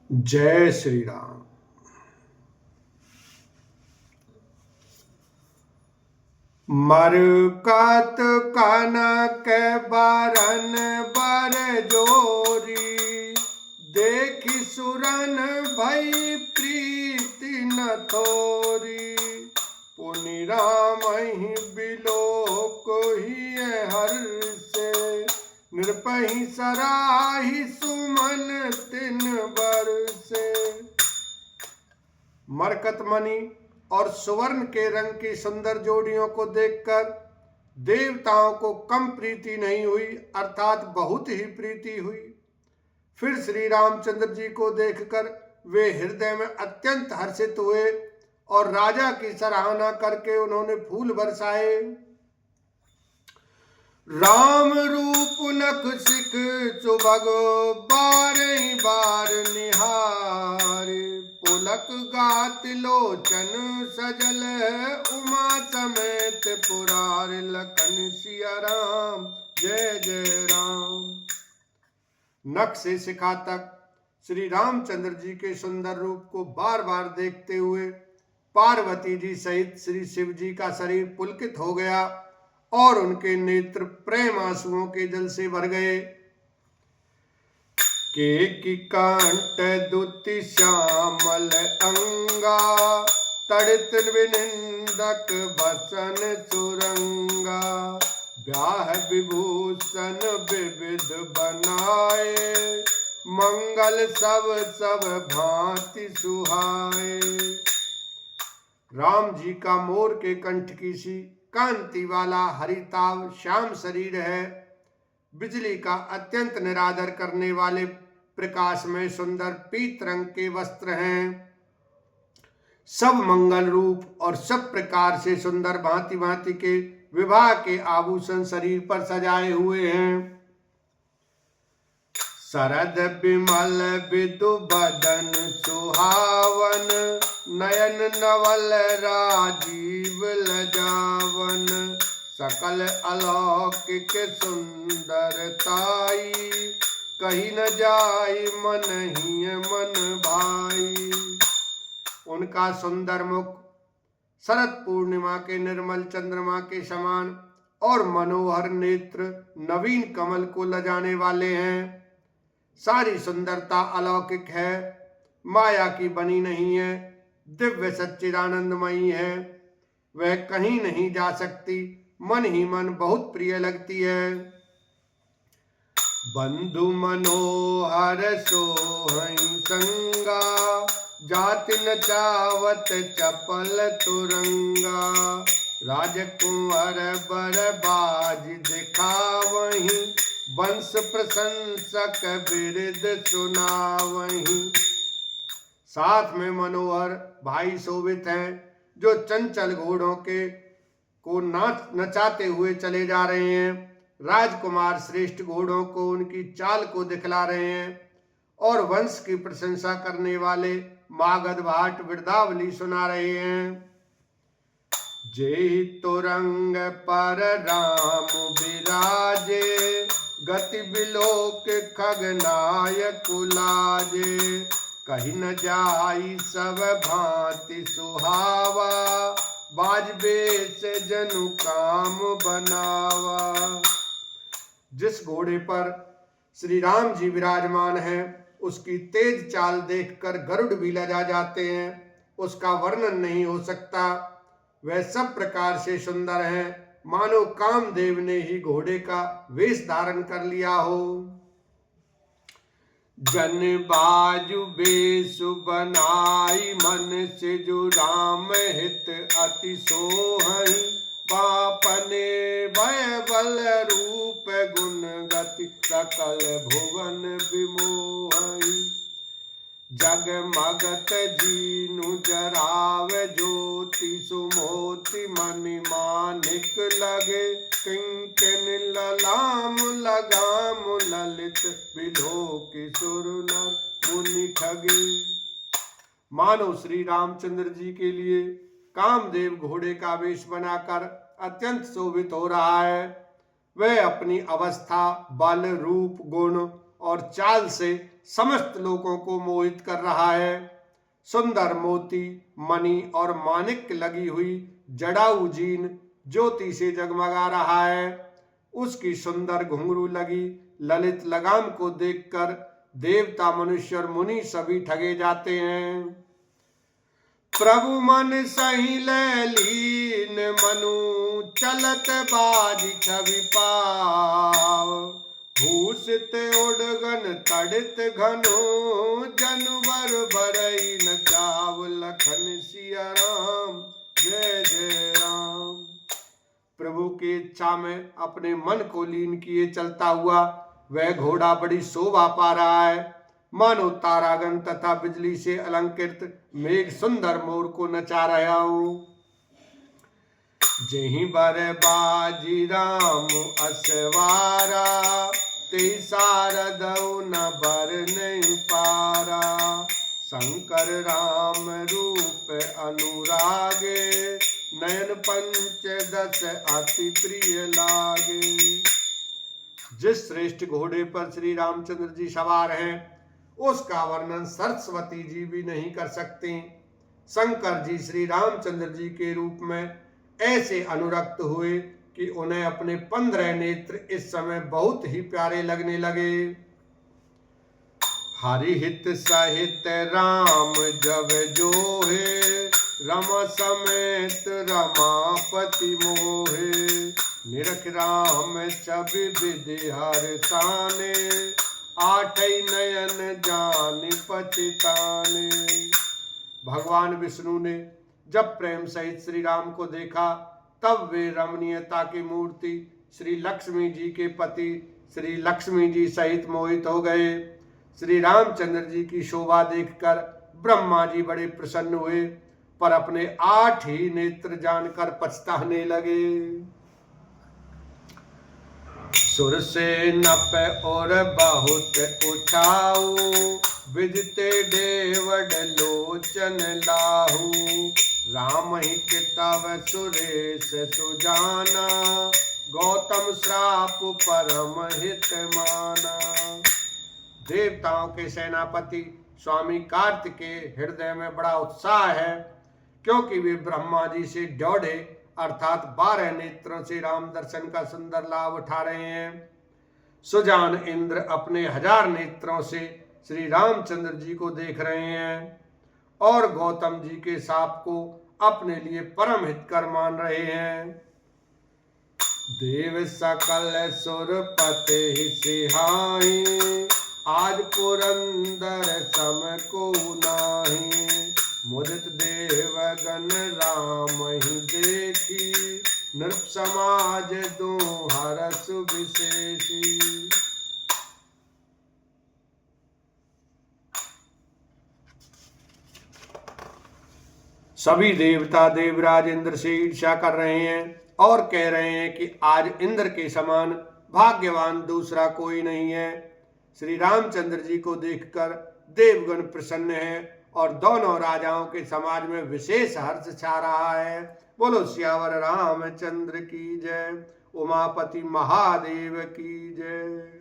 जय श्री राम। मरकत काना के बारन बर जोरी, देखी सुरन भई प्रीति न थोरी। पुनि राम ही बिलोक ही हर्षे, नृपहि सराहि सुमन तिन बरसे। मरकत मणि और सुवर्ण के रंग की सुंदर जोड़ियों को देखकर देवताओं को कम प्रीति नहीं हुई, अर्थात बहुत ही प्रीति हुई। फिर श्री रामचंद्र जी को देखकर वे हृदय में अत्यंत हर्षित हुए और राजा की सराहना करके उन्होंने फूल बरसाए। राम रूप नख सिख चुभग बारहि बार निहारे, पुलक गात लोचन सजल उमा समेत पुरार। लखन सिया राम जय जय राम। नख से शिखा तक श्री रामचंद्र जी के सुंदर रूप को बार बार देखते हुए पार्वती जी सहित श्री शिव जी का शरीर पुलकित हो गया और उनके नेत्र प्रेम आंसुओं के जल से भर गए। के कंठ दुति श्यामल अंगा, तड़ित विनिंदक भसन सुरंगा। ब्याह विभूषण विविध बनाए, मंगल सब सब भांति सुहाए। राम जी का मोर के कंठ की सी कांति वाला हरिताभ श्याम शरीर है। बिजली का अत्यंत निरादर करने वाले प्रकाश में सुंदर पीत रंग के वस्त्र हैं। सब मंगल रूप और सब प्रकार से सुंदर भांति भांति के विवाह के आभूषण शरीर पर सजाए हुए हैं। शरद विमल विदु बदन सुहावन, नयन नवल राजीव लजावन। सकल अलौकिक सुंदरताई, कही न जाई मन ही मन भाई। उनका सुंदर मुख शरद पूर्णिमा के निर्मल चंद्रमा के समान और मनोहर नेत्र नवीन कमल को लजाने वाले हैं। सारी सुंदरता अलौकिक है, माया की बनी नहीं है, दिव्य सच्चिदानंदमयी है। वह कहीं नहीं जा सकती, मन ही मन बहुत प्रिय लगती है। बंधु मनोहर सोहई संगा, जाति न चावत चपल तुरंगा। राजकुंवर बर बाज दिखावहीं, वंश प्रशंसक बिरद सुनावहीं। साथ में मनोहर भाई शोभित हैं, जो चंचल घोड़ों के को नचाते हुए चले जा रहे हैं। राजकुमार श्रेष्ठ घोड़ों को उनकी चाल को दिखला रहे हैं और वंश की प्रशंसा करने वाले मागध भाट वृद्धावली सुना रहे हैं। जेहि तुरंग पर राम विराजे, गति बिलोक खगनायक लाजे। कही न जाई सब भांति सुहावा, बाजबे से जनु काम बनावा। जिस घोड़े पर श्री राम जी विराजमान हैं, उसकी तेज चाल देखकर गरुड़ भी लजा जाते हैं। उसका वर्णन नहीं हो सकता। वह सब प्रकार से सुंदर हैं, मानो कामदेव ने ही घोड़े का वेश धारण कर लिया हो। जन बाजु बेसु बनाई, मन से जो राम हित अति सोहई। बापने भय बल रूप गुण गति, सकल भुवन विमोहई। जगमगत जीनु जराव ज्योति, सुमोति मणि मानिक लगे। किंकिन ललाम लगाम ललित, बिलोक सुर नर मुनि ठगे। मानो श्री रामचंद्र जी के लिए कामदेव घोड़े का वेश बनाकर अत्यंत शोभित हो रहा है। वह अपनी अवस्था, बल, रूप, गुण और चाल से समस्त लोगों को मोहित कर रहा है। सुंदर मोती, मणि और माणिक लगी हुई जड़ाऊ जीन ज्योति से जगमगा रहा है। उसकी सुंदर घुंघरू लगी ललित लगाम को देखकर देवता, मनुष्य और मुनि सभी ठगे जाते हैं। प्रभु मन सही लीन मनु, चलत बाज छवि पाव। भूषित उडगन तड़ित घनो, जनवर भरई न चाव। लखन सिया राम, जय जय राम। प्रभु की इच्छा में अपने मन को लीन किए चलता हुआ वह घोड़ा बड़ी शोभा पा रहा है, मानो तारागण तथा बिजली से अलंकृत मेघ सुंदर मोर को नचा रहा हो। जहीं बर बाजी राम असवारा, ते सारदौ न बर नहीं पारा। शंकर राम रूप अनुरागे, नयन पंचदश अति प्रिय लागे। जिस श्रेष्ठ घोड़े पर श्री रामचंद्र जी सवार हैं, उसका वर्णन सरस्वती जी भी नहीं कर सकते। शंकर जी श्री रामचंद्र जी के रूप में ऐसे अनुरक्त हुए कि उन्हें अपने 15 नेत्र इस समय बहुत ही प्यारे लगने लगे। हरिहित सहित राम जब जोहे, रमा समेत रमापति मोहे। निरख राम छवि विधि हर साने, आठै नयन जानि पतिताने। भगवान विष्णु ने जब प्रेम सहित श्री राम को देखा, तब वे रमणीयता की मूर्ति श्री लक्ष्मी जी के पति श्री लक्ष्मी जी सहित मोहित हो गए। श्री रामचंद्र जी की शोभा देखकर ब्रह्मा जी बड़े प्रसन्न हुए, पर अपने 8 ही नेत्र जानकर पछताने लगे। सुर से नप और बहुत उठाऊ, विजते देवड लोचन लाहू। राम ही कितव सुरेश सुजाना, गौतम श्राप परम हित माना। देवताओं के सेनापति स्वामी कार्तिकेय हृदय में बड़ा उत्साह है, क्योंकि वे ब्रह्मा जी से 1.5 अर्थात 12 नेत्रों से राम दर्शन का सुंदर लाभ उठा रहे हैं। सुजान इंद्र अपने 1000 नेत्रों से श्री रामचंद्र जी को देख रहे हैं, और गौतम जी के साप को अपने लिए परम हितकर मान रहे हैं। देव सकल सुरपते ही सिहाई, आज पुरंदर सम को नाही। मुदित देवगण राम ही देखी, नृप समाज दो हरस विशेषी। सभी देवता देवराज इंद्र से ईर्ष्या कर रहे हैं और कह रहे हैं कि आज इंद्र के समान भाग्यवान दूसरा कोई नहीं है। श्री रामचंद्र जी को देखकर देवगण प्रसन्न हैं और दोनों राजाओं के समाज में विशेष हर्ष छा रहा है। बोलो सियावर रामचंद्र की जय, उमापति महादेव की जय।